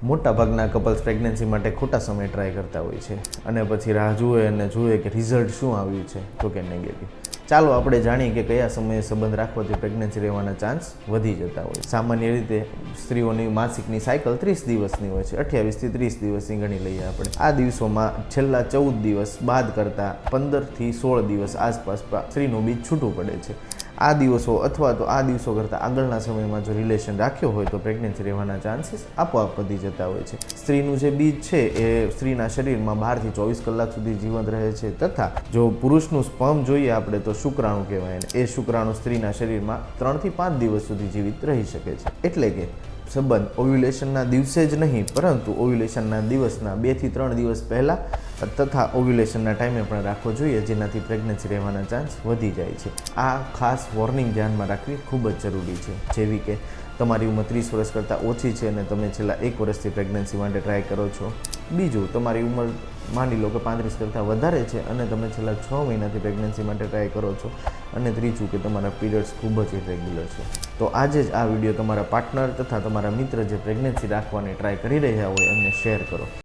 મોટાભાગના couples pregnancy માટે ખોટા સમય ટ્રાય કરતા હોય છે અને પછી રાહ જુએ અને જુએ કે રિઝલ્ટ શું આવ્યું છે તો કે નેગેટિવ. ચાલો આપણે જાણીએ કે કયા સમયે સંબંધ રાખવાથી પ્રેગ્નન્સી રહેવાના ચાન્સ વધી જતા હોય. સામાન્ય રીતે સ્ત્રીઓની માસિકની સાયકલ 30 દિવસની હોય છે, 28થી 30 દિવસની ગણી લઈએ આપણે. આ દિવસોમાં છેલ્લા 14 દિવસ બાદ કરતાં 15થી 16 દિવસ આસપાસ સ્ત્રીનું બીજ છૂટું પડે છે. આ દિવસો અથવા તો આ દિવસો કરતાં આગળના સમયમાં જો રિલેશન રાખ્યો હોય તો પ્રેગ્નન્સી રહેવાના ચાન્સીસ આપોઆપ વધી જતા હોય છે. સ્ત્રીનું જે બીજ છે એ સ્ત્રીના શરીરમાં 12થી 24 કલાક સુધી જીવંત રહે છે તથા જો પુરુષનું સ્પર્મ જોઈએ આપણે તો શુક્રાણુ કહેવાય ને એ શુક્રાણુ સ્ત્રીના શરીરમાં 3થી 5 દિવસ સુધી જીવિત રહી શકે છે. એટલે કે સંબંધ ઓવ્યુલેશનના દિવસે જ નહીં પરંતુ ઓવ્યુલેશનના દિવસના 2 થી 3 દિવસ પહેલાં તથા ઓવ્યુલેશનના ટાઈમે પણ રાખવો જોઈએ, જેનાથી પ્રેગ્નન્સી રહેવાના ચાન્સ વધી જાય છે. આ ખાસ વોર્નિંગ ધ્યાનમાં રાખવી ખૂબ જ જરૂરી છે, જેવી કે તમારી ઉંમર 30 વર્ષ કરતાં ઓછી છે અને તમે છેલ્લા 1 વર્ષથી પ્રેગ્નન્સી માટે ટ્રાય કરો છો. બીજું, તમારી ઉંમર માની લો કે 35 કરતાં વધારે છે અને તમે છેલ્લા 6 મહિનાથી પ્રેગ્નન્સી માટે ટ્રાય કરો છો. અને ત્રીજું કે તમારા પીરિયડ્સ ખૂબ જ ઇરેગ્યુલર છે. તો આજે જ આ વિડીયો તમારા પાર્ટનર તથા તમારા મિત્ર જે પ્રેગ્નન્સી રાખવાની ટ્રાય કરી રહ્યા હોય એમને શેર કરો.